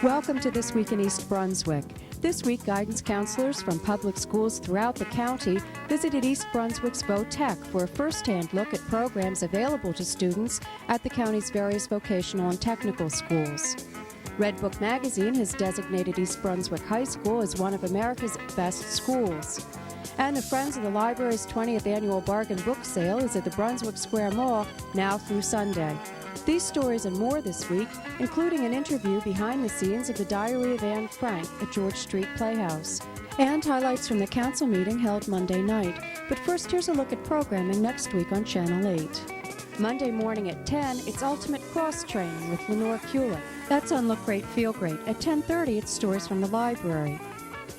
Welcome to This Week in East Brunswick. This week, guidance counselors from public schools throughout the county visited East Brunswick's VOTEC for a first-hand look at programs available to students at the county's various vocational and technical schools. Red Book magazine has designated East Brunswick High School as one of America's best schools. And the Friends of the Library's 20th annual bargain book sale is at the Brunswick Square Mall now through Sunday. These stories and more this week, including an interview behind the scenes of the Diary of Anne Frank at George Street Playhouse, and highlights from the council meeting held Monday night. But first, here's a look at programming next week on Channel 8. Monday morning at 10, it's Ultimate Cross Training with Lenore Kulik. That's on Look Great, Feel Great. At 10:30, it's Stories from the Library.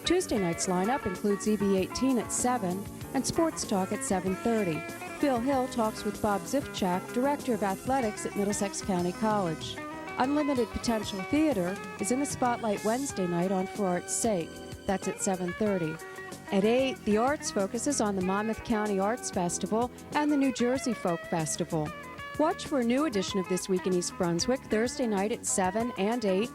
Tuesday night's lineup includes EB18 at 7 and Sports Talk at 7:30. Phil Hill talks with Bob Zifchak, Director of Athletics at Middlesex County College. Unlimited Potential Theater is in the spotlight Wednesday night on For Art's Sake. That's at 7:30. At 8, the Arts focuses on the Monmouth County Arts Festival and the New Jersey Folk Festival. Watch for a new edition of This Week in East Brunswick Thursday night at 7 and 8.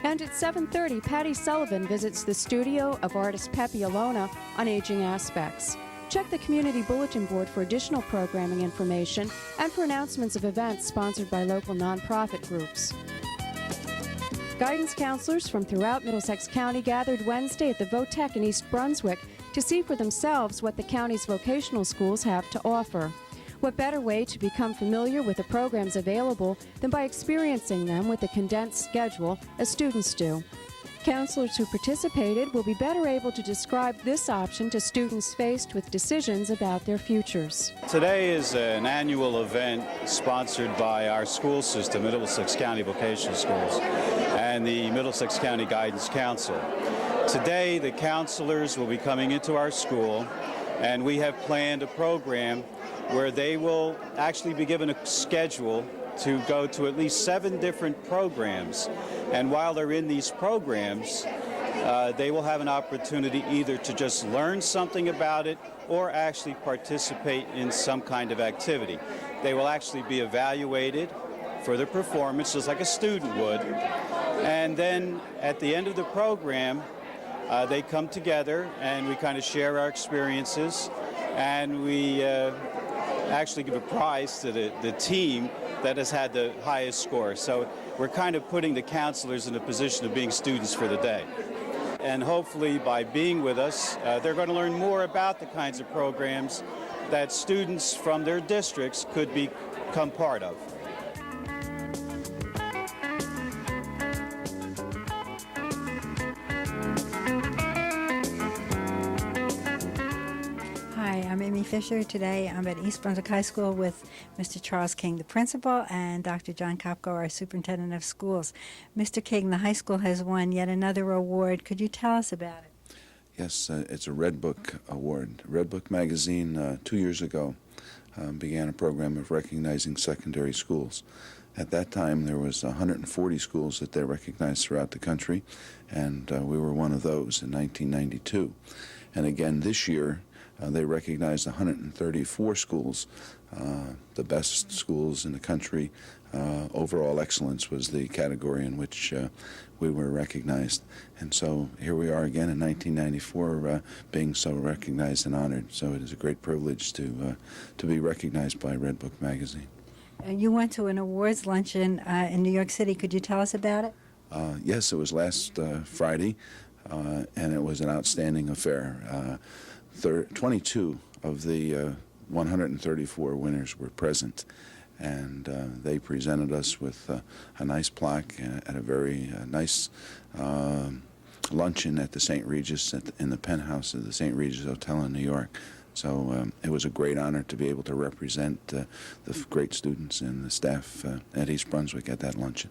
And at 7:30, Patty Sullivan visits the studio of artist Pepe Alona on aging aspects. Check the community bulletin board for additional programming information and for announcements of events sponsored by local nonprofit groups. Guidance counselors from throughout Middlesex County gathered Wednesday at the VOTEC in East Brunswick to see for themselves what the county's vocational schools have to offer. What better way to become familiar with the programs available than by experiencing them with a condensed schedule as students do? Counselors who participated will be better able to describe this option to students faced with decisions about their futures. Today is an annual event sponsored by our school system, Middlesex County Vocational Schools, and the Middlesex County Guidance Council. Today, the counselors will be coming into our school, and we have planned a program where they will actually be given a schedule to go to at least 7 different programs. And while they're in these programs, they will have an opportunity either to just learn something about it or actually participate in some kind of activity. They will actually be evaluated for their performance, just like a student would. And then at the end of the program, they come together and we kind of share our experiences, and we actually give a prize to the team that has had the highest score. So we're kind of putting the counselors in a position of being students for the day. And hopefully by being with us, they're going to learn more about the kinds of programs that students from their districts could become part of. I'm Amy Fisher. Today I'm at East Brunswick High School with Mr. Charles King, the principal, and Dr. John Kopko, our superintendent of schools. Mr. King, the high school has won yet another award. Could you tell us about it? Yes, it's a Red Book award. Red Book magazine 2 years ago began a program of recognizing secondary schools. At that time, there was 140 schools that they recognized throughout the country, and we were one of those in 1992. And again this year, they recognized 134 schools, the best schools in the country. Overall excellence was the category in which we were recognized. And so here we are again in 1994 being so recognized and honored. So it is a great privilege to be recognized by Red Book magazine. You went to an awards luncheon in New York City. Could you tell us about it? Yes, it was last Friday, and it was an outstanding affair. 22 of the 134 winners were present, and they presented us with a nice plaque at a very nice luncheon at the St. Regis in the penthouse of the St. Regis Hotel in New York. So it was a great honor to be able to represent the great students and the staff at East Brunswick at that luncheon.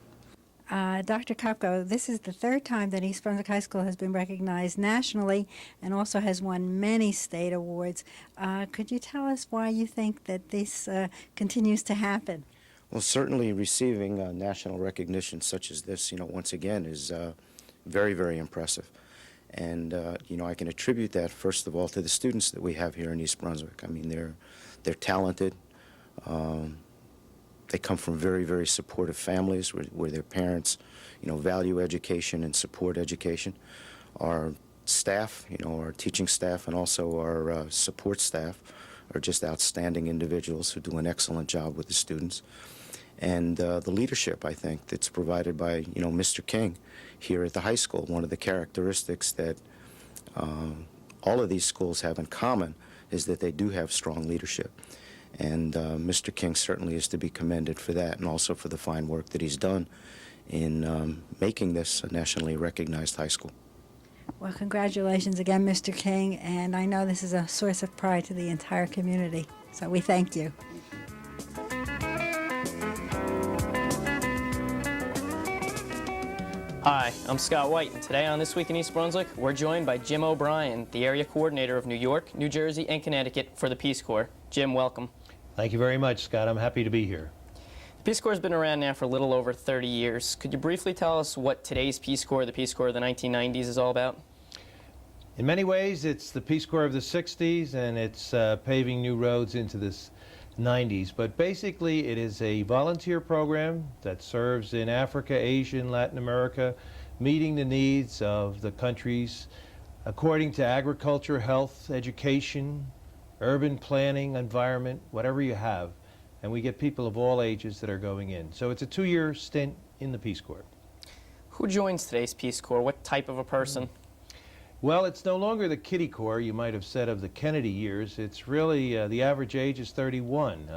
Dr. Kopko, this is the 3rd time that East Brunswick High School has been recognized nationally and also has won many state awards. Could you tell us why you think that this continues to happen? Well, certainly receiving national recognition such as this, once again, is very, very impressive. And, I can attribute that, first of all, to the students that we have here in East Brunswick. I mean, they're talented. they come from very, very supportive families where their parents, value education and support education. Our staff, our teaching staff and also our support staff are just outstanding individuals who do an excellent job with the students. And the leadership, I think, that's provided by, Mr. King here at the high school. One of the characteristics that all of these schools have in common is that they do have strong leadership. And Mr. King certainly is to be commended for that, and also for the fine work that he's done in making this a nationally recognized high school. Well, congratulations again, Mr. King, and I know this is a source of pride to the entire community, so we thank you. Hi, I'm Scott White, and today on This Week in East Brunswick, we're joined by Jim O'Brien, the area coordinator of New York, New Jersey, and Connecticut for the Peace Corps. Jim, welcome. Thank you very much, Scott. I'm happy to be here. The Peace Corps has been around now for a little over 30 years. Could you briefly tell us what today's Peace Corps, the Peace Corps of the 1990s, is all about? In many ways, it's the Peace Corps of the 60s, and it's paving new roads into the 90s. But basically, it is a volunteer program that serves in Africa, Asia, and Latin America, meeting the needs of the countries according to agriculture, health, education, urban planning, environment, whatever you have. And we get people of all ages that are going in. So it's a 2-year stint in the Peace Corps. Who joins today's Peace Corps? What type of a person? Well, it's no longer the kiddie corps you might have said of the Kennedy years. It's really, the average age is 31.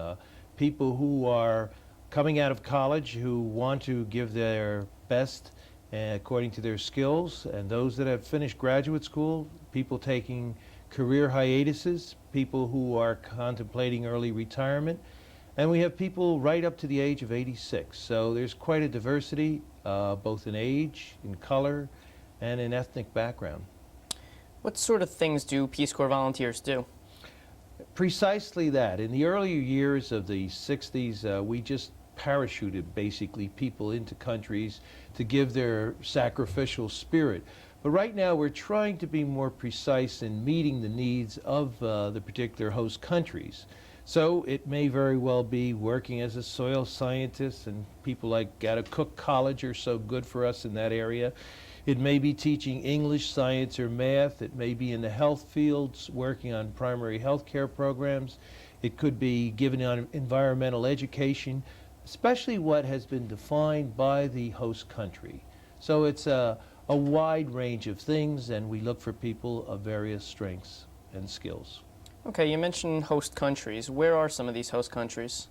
People who are coming out of college who want to give their best according to their skills, and those that have finished graduate school, people taking career hiatuses, people who are contemplating early retirement, and we have people right up to the age of 86. So there's quite a diversity, both in age, in color, and in ethnic background. What sort of things do Peace Corps volunteers do? Precisely that. In the earlier years of the 60s, we just parachuted basically people into countries to give their sacrificial spirit. But right now we're trying to be more precise in meeting the needs of the particular host countries. So it may very well be working as a soil scientist, and people like out of Cook College are so good for us in that area. It may be teaching English, science, or math. It may be in the health fields, working on primary health care programs. It could be given on environmental education, especially what has been defined by the host country. So it's a wide range of things, and we look for people of various strengths and skills. Okay, you mentioned host countries. Where are some of these host countries?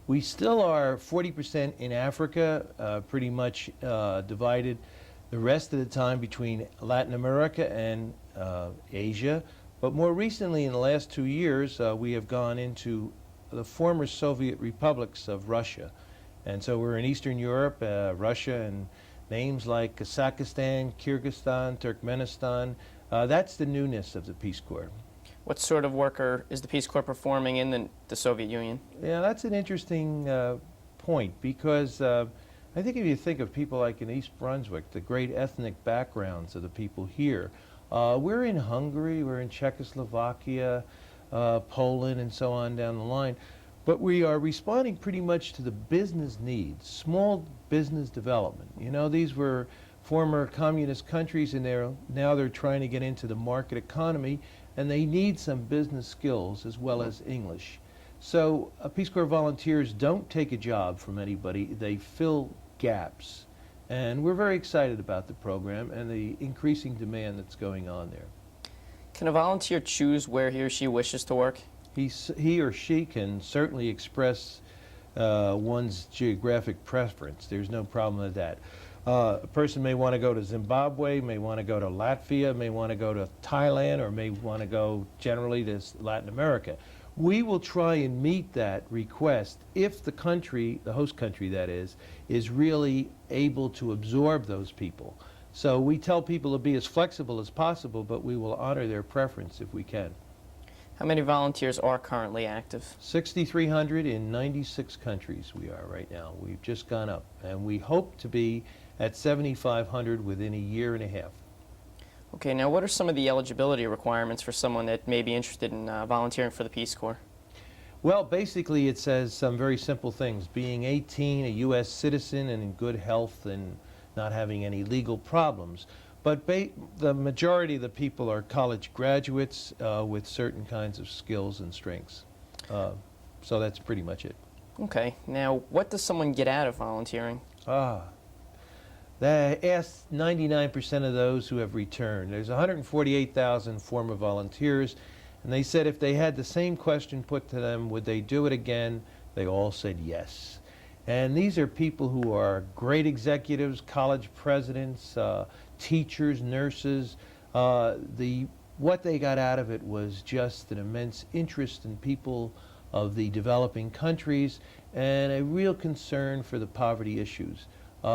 We still are 40% in Africa, pretty much divided the rest of the time between Latin America and Asia. But more recently, in the last 2 years, we have gone into the former Soviet republics of Russia. And so we're in Eastern Europe, Russia, and names like Kazakhstan, Kyrgyzstan, Turkmenistan. That's the newness of the Peace Corps. What sort of work is the Peace Corps performing in the Soviet Union? Yeah, that's an interesting point, because I think if you think of people like in East Brunswick, the great ethnic backgrounds of the people here, we're in Hungary, we're in Czechoslovakia, Poland, and so on down the line. But we are responding pretty much to the business needs, small business development. You know, these were former communist countries, and now they're trying to get into the market economy, and they need some business skills as well as English. So Peace Corps volunteers don't take a job from anybody, they fill gaps. And we're very excited about the program and the increasing demand that's going on there. Can a volunteer choose where he or she wishes to work? He or she can certainly express one's geographic preference. There's no problem with that. A person may want to go to Zimbabwe, may want to go to Latvia, may want to go to Thailand, or may want to go generally to Latin America. We will try and meet that request if the country, the host country that is really able to absorb those people. So we tell people to be as flexible as possible, but we will honor their preference if we can. How many volunteers are currently active? 6,300 in 96 countries we are right now. We've just gone up, and we hope to be at 7,500 within a year and a half. Okay, now what are some of the eligibility requirements for someone that may be interested in volunteering for the Peace Corps? Well, basically it says some very simple things. Being 18, a U.S. citizen, and in good health and not having any legal problems. But the majority of the people are college graduates with certain kinds of skills and strengths. So that's pretty much it. Okay. Now, what does someone get out of volunteering? They asked 99% of those who have returned. There's 148,000 former volunteers, and they said if they had the same question put to them, would they do it again? They all said yes. And these are people who are great executives, college presidents, teachers, nurses. What they got out of it was just an immense interest in people of the developing countries and a real concern for the poverty issues.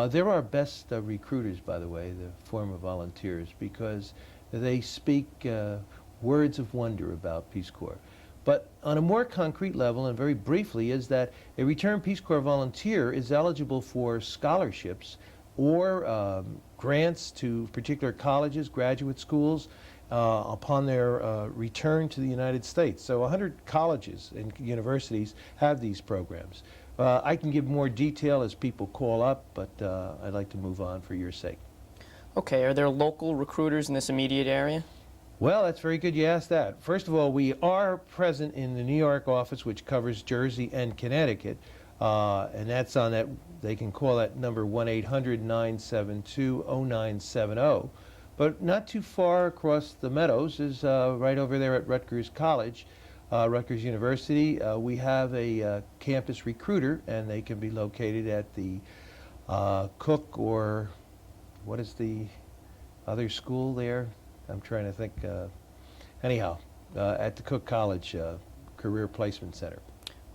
They're our best recruiters, by the way, the former volunteers, because they speak words of wonder about Peace Corps. But on a more concrete level, and very briefly, is that a returned Peace Corps volunteer is eligible for scholarships or grants to particular colleges, graduate schools, upon their return to the United States. So 100 colleges and universities have these programs. I can give more detail as people call up, but I'd like to move on for your sake. Okay, are there local recruiters in this immediate area? Well, that's very good you asked that. First of all, we are present in the New York office, which covers Jersey and Connecticut, and that's on that, they can call that number 1-800-972-0970. But not too far across the meadows is right over there at Rutgers College, Rutgers University. We have a campus recruiter, and they can be located at the Cook, or what is the other school there? I'm trying to think. Anyhow, at the Cook College Career Placement Center.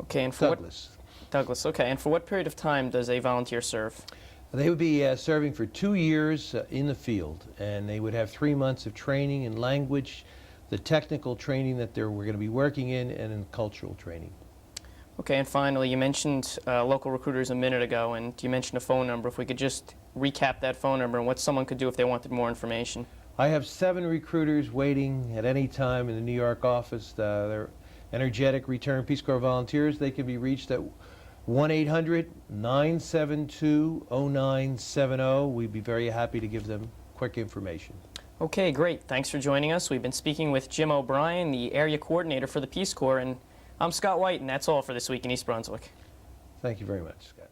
Okay, and for Douglas. Douglas, okay. And for what period of time does a volunteer serve? They would be serving for 2 years in the field, and they would have 3 months of training in language, the technical training that we're going to be working in, and in cultural training. Okay, and finally, you mentioned local recruiters a minute ago, and you mentioned a phone number. If we could just recap that phone number and what someone could do if they wanted more information. I have 7 recruiters waiting at any time in the New York office. They're energetic returned Peace Corps volunteers. They can be reached at 1-800-972-0970. We'd be very happy to give them quick information. Okay, great. Thanks for joining us. We've been speaking with Jim O'Brien, the area coordinator for the Peace Corps, and I'm Scott White, and that's all for this week in East Brunswick. Thank you very much, Scott.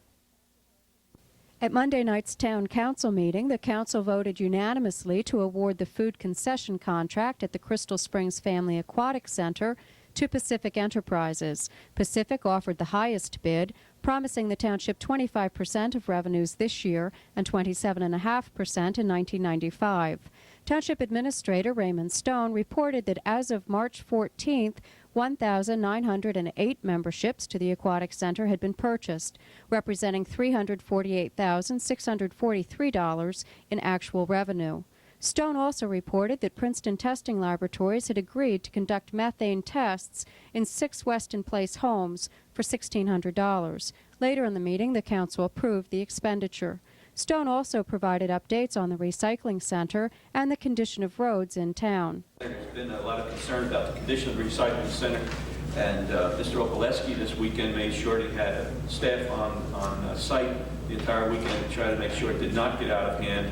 At Monday night's town council meeting, the council voted unanimously to award the food concession contract at the Crystal Springs Family Aquatic Center to Pacific Enterprises. Pacific offered the highest bid, promising the township 25% of revenues this year and 27.5% in 1995. Township Administrator Raymond Stone reported that as of March 14th, 1,908 memberships to the Aquatic Center had been purchased, representing $348,643 in actual revenue. Stone also reported that Princeton Testing Laboratories had agreed to conduct methane tests in 6 Weston Place homes for $1,600. Later in the meeting, the council approved the expenditure. Stone also provided updates on the recycling center and the condition of roads in town. There's been a lot of concern about the condition of the recycling center, and Mr. Opaleski this weekend made sure he had staff on site the entire weekend to try to make sure it did not get out of hand.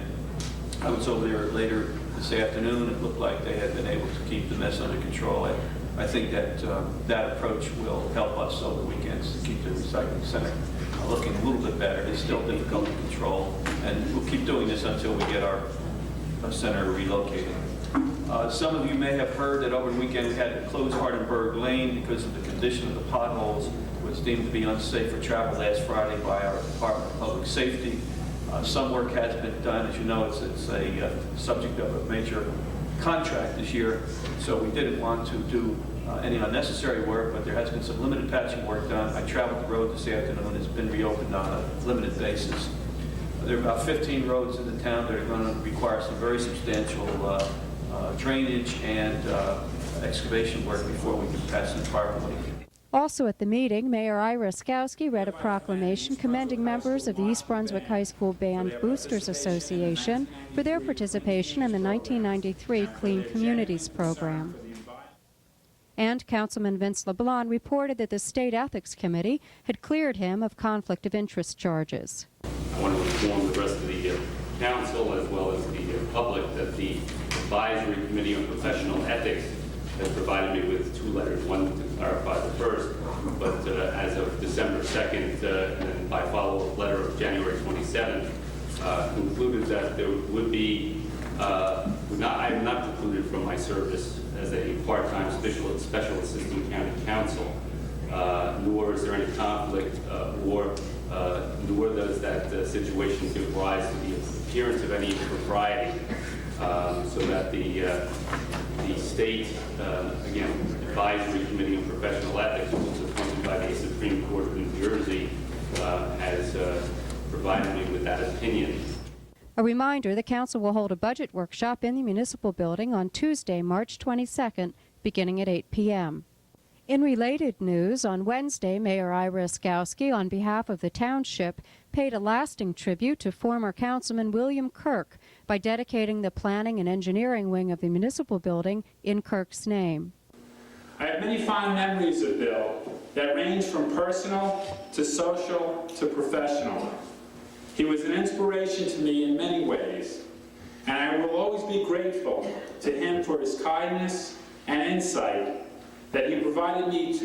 I was over there later this afternoon. It looked like they had been able to keep the mess under control. I think that that approach will help us over the weekends to keep the recycling center looking a little bit better. It's still difficult to control, and we'll keep doing this until we get our center relocated. Some of you may have heard that over the weekend we had to close Hardenberg Lane because of the condition of the potholes, which was deemed to be unsafe for travel last Friday by our Department of Public Safety. Some work has been done. As you know, it's a subject of a major contract this year, so we didn't want to do any unnecessary work, but there has been some limited patching work done. I traveled the road this afternoon. It's been reopened on a limited basis. There are about 15 roads in the town that are going to require some very substantial drainage and excavation work before we can patch them properly. Also at the meeting, Mayor Ira Skowski read a proclamation commending members of the East Brunswick High School Band Boosters Association for their participation in the 1993 Clean Communities program. And Councilman Vince LeBlanc reported that the State Ethics Committee had cleared him of conflict of interest charges. I want to inform the rest of the council as well as the public that the Advisory Committee on Professional Ethics has provided me with 2 letters, one to clarify the first, but as of December 2nd and by follow-up letter of January 27th, concluded that there would be, I am not precluded from my service as a part-time special assistant county counsel, nor is there any conflict nor does that situation give rise to the appearance of any impropriety, so that the state, again, Advisory Committee on Professional Ethics, which was appointed by the Supreme Court of New Jersey, has provided me with that opinion. A reminder, the council will hold a budget workshop in the municipal building on Tuesday, March 22nd, beginning at 8 p.m. In related news, on Wednesday, Mayor Ira Oskowski, on behalf of the township, paid a lasting tribute to former Councilman William Kirk by dedicating the planning and engineering wing of the municipal building in Kirk's name. I have many fond memories of Bill that range from personal to social to professional. He was an inspiration to me in many ways, and I will always be grateful to him for his kindness and insight that he provided me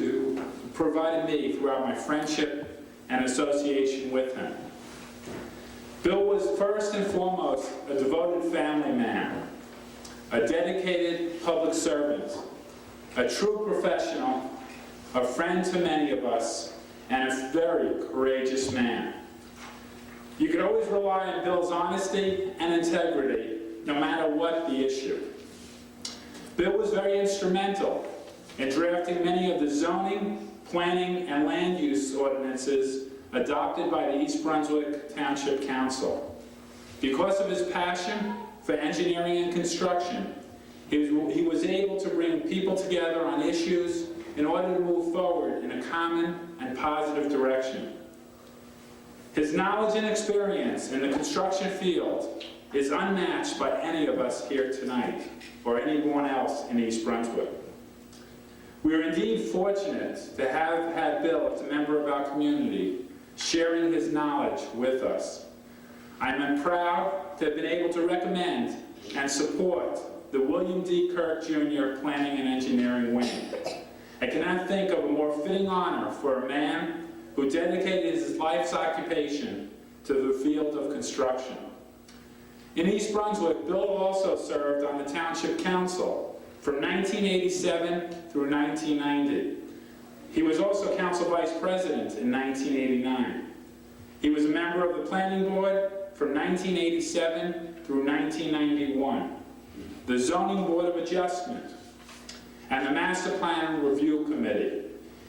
throughout my friendship and association with him. Bill was first and foremost a devoted family man, a dedicated public servant, a true professional, a friend to many of us, and a very courageous man. You could always rely on Bill's honesty and integrity, no matter what the issue. Bill was very instrumental in drafting many of the zoning, planning, and land use ordinances adopted by the East Brunswick Township Council. Because of his passion for engineering and construction, he was able to bring people together on issues in order to move forward in a common and positive direction. His knowledge and experience in the construction field is unmatched by any of us here tonight or anyone else in East Brunswick. We are indeed fortunate to have had Bill as a member of our community, sharing his knowledge with us. I am proud to have been able to recommend and support the William D. Kirk Jr. Planning and Engineering Wing. I cannot think of a more fitting honor for a man who dedicated his life's occupation to the field of construction. In East Brunswick, Bill also served on the Township Council from 1987 through 1990. He was also Council Vice President in 1989. He was a member of the Planning Board from 1987 through 1991, the Zoning Board of Adjustment, and the Master Plan Review Committee.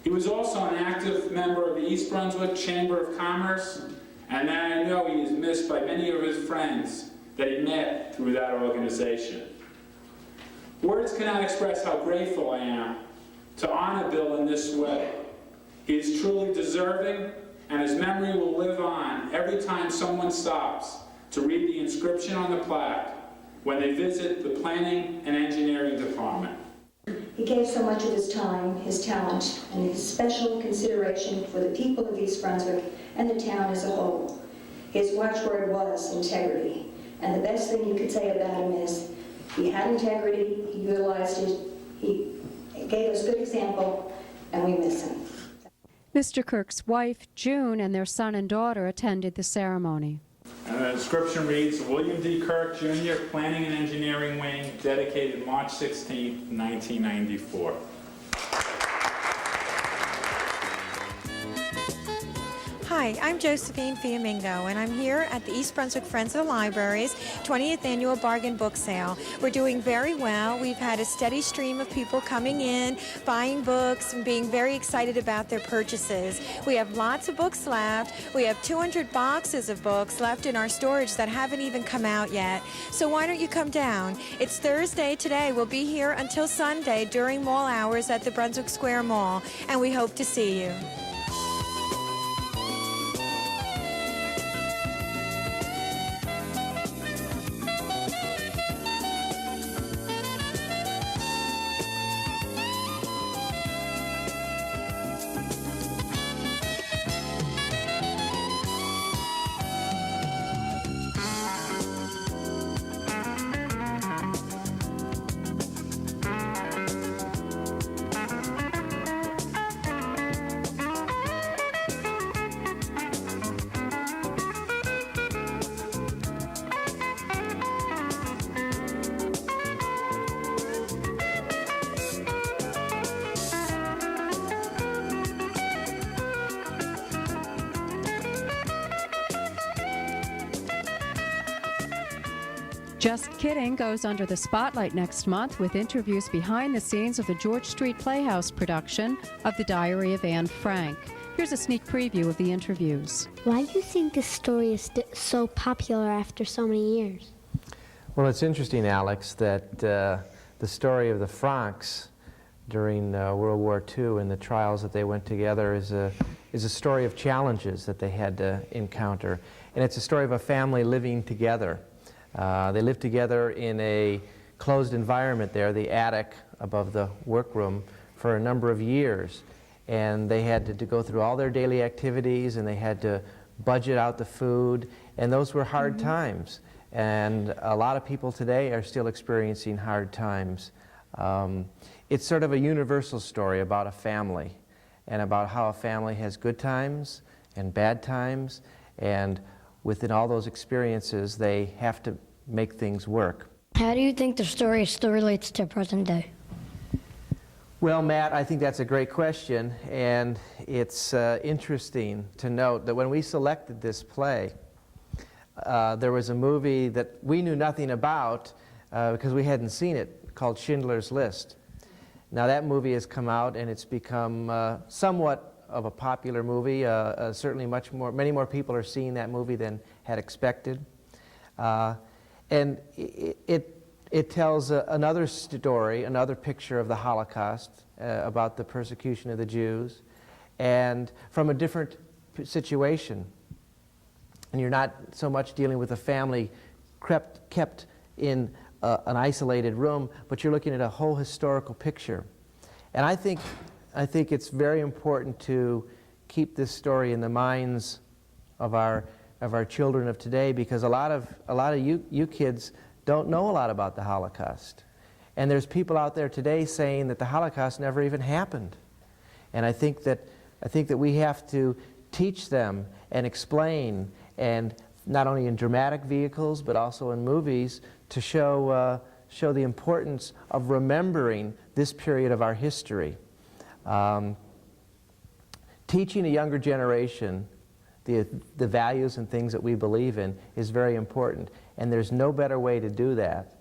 He was also an active member of the East Brunswick Chamber of Commerce, and I know he is missed by many of his friends that he met through that organization. Words cannot express how grateful I am to honor Bill in this way. He is truly deserving, and his memory will live on every time someone stops to read the inscription on the plaque when they visit the Planning and Engineering Department. He gave so much of his time, his talent, and his special consideration for the people of East Brunswick and the town as a whole. His watchword was integrity, and the best thing you could say about him is he had integrity, he utilized it, he gave us good example, and we miss him. Mr. Kirk's wife, June, and their son and daughter attended the ceremony. And the inscription reads, William D. Kirk Jr., Planning and Engineering Wing, dedicated March 16, 1994. Hi, I'm Josephine Fiamingo, and I'm here at the East Brunswick Friends of the Library's 20th Annual Bargain Book Sale. We're doing very well. We've had a steady stream of people coming in, buying books, and being very excited about their purchases. We have lots of books left. We have 200 boxes of books left in our storage that haven't even come out yet. So why don't you come down? It's Thursday today. We'll be here until Sunday during mall hours at the Brunswick Square Mall, and we hope to see you. Just Kidding goes under the spotlight next month with interviews behind the scenes of the George Street Playhouse production of The Diary of Anne Frank. Here's a sneak preview of the interviews. Why do you think this story is so popular after so many years? Well, it's interesting, Alex, that the story of the Franks during World War II and the trials that they went together is a story of challenges that they had to encounter. And it's a story of a family living together. They lived together in a closed environment there, the attic above the workroom, for a number of years. And they had to go through all their daily activities, and they had to budget out the food, and those were hard times. And a lot of people today are still experiencing hard times. It's sort of a universal story about a family, and about how a family has good times and bad times, and within all those experiences, they have to make things work. How do you think the story still relates to present day? Well, Matt, I think that's a great question, and it's interesting to note that when we selected this play, there was a movie that we knew nothing about because we hadn't seen it, called Schindler's List. Now that movie has come out and it's become somewhat of a popular movie. Certainly many more people are seeing that movie than had expected. And it tells another story, another picture of the Holocaust, about the persecution of the Jews, and from a different situation. And you're not so much dealing with a family kept in an isolated room, but you're looking at a whole historical picture. And I think it's very important to keep this story in the minds of our children of today, because a lot of you kids don't know a lot about the Holocaust. And there's people out there today saying that the Holocaust never even happened. And I think that we have to teach them and explain, and not only in dramatic vehicles but also in movies, to show the importance of remembering this period of our history. Teaching a younger generation the values and things that we believe in is very important, and there's no better way to do that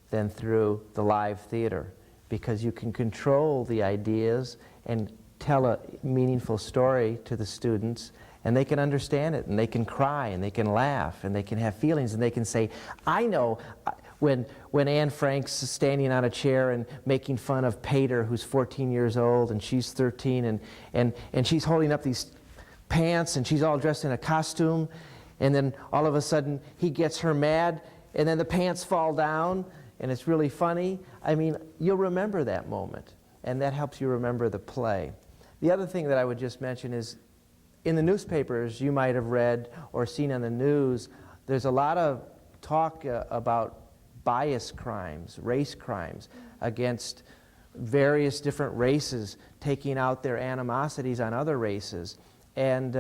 than through the live theater, because you can control the ideas and tell a meaningful story to the students, and they can understand it, and they can cry, and they can laugh, and they can have feelings, and they can say, I know when Anne Frank's standing on a chair and making fun of Pater, who's 14 years old, and she's 13, and she's holding up these pants, and she's all dressed in a costume, and then all of a sudden he gets her mad, and then the pants fall down, and it's really funny. I mean, you'll remember that moment, and that helps you remember the play. The other thing that I would just mention is, in the newspapers you might have read or seen on the news, there's a lot of talk about bias crimes, race crimes, against various different races taking out their animosities on other races, and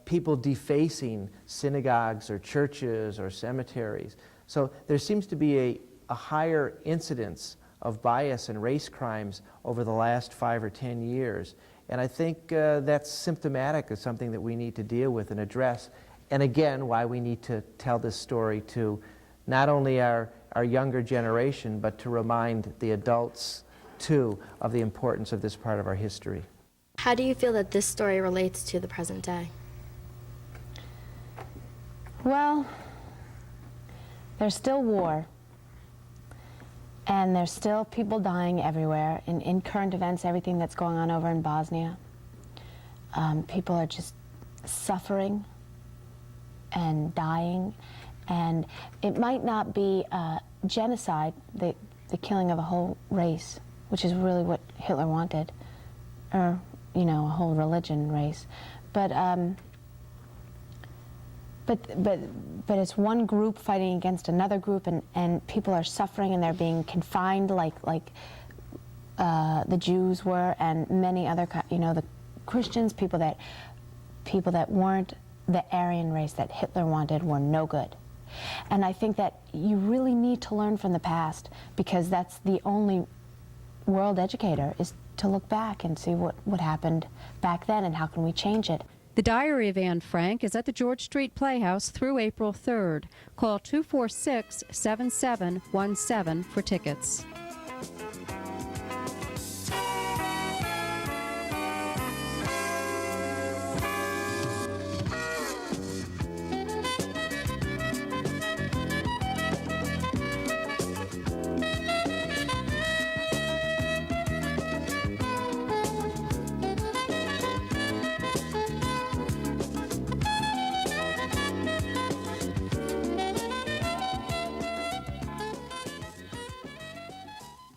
people defacing synagogues or churches or cemeteries. So there seems to be a higher incidence of bias and race crimes over the last 5 or 10 years. And I think that's symptomatic of something that we need to deal with and address. And again, why we need to tell this story to not only our younger generation, but to remind the adults, too, of the importance of this part of our history. How do you feel that this story relates to the present day? Well, there's still war, and there's still people dying everywhere. In current events, everything that's going on over in Bosnia, people are just suffering and dying, and it might not be genocide, the killing of a whole race, which is really what Hitler wanted, or a whole religion race, but it's one group fighting against another group, and people are suffering, and they're being confined like the Jews were, and many other, the Christians, people that weren't the Aryan race that Hitler wanted were no good. And I think that you really need to learn from the past, because that's the only world educator, is to look back and see what happened back then and how can we change it. The Diary of Anne Frank is at the George Street Playhouse through April 3rd. Call 246-7717 for tickets.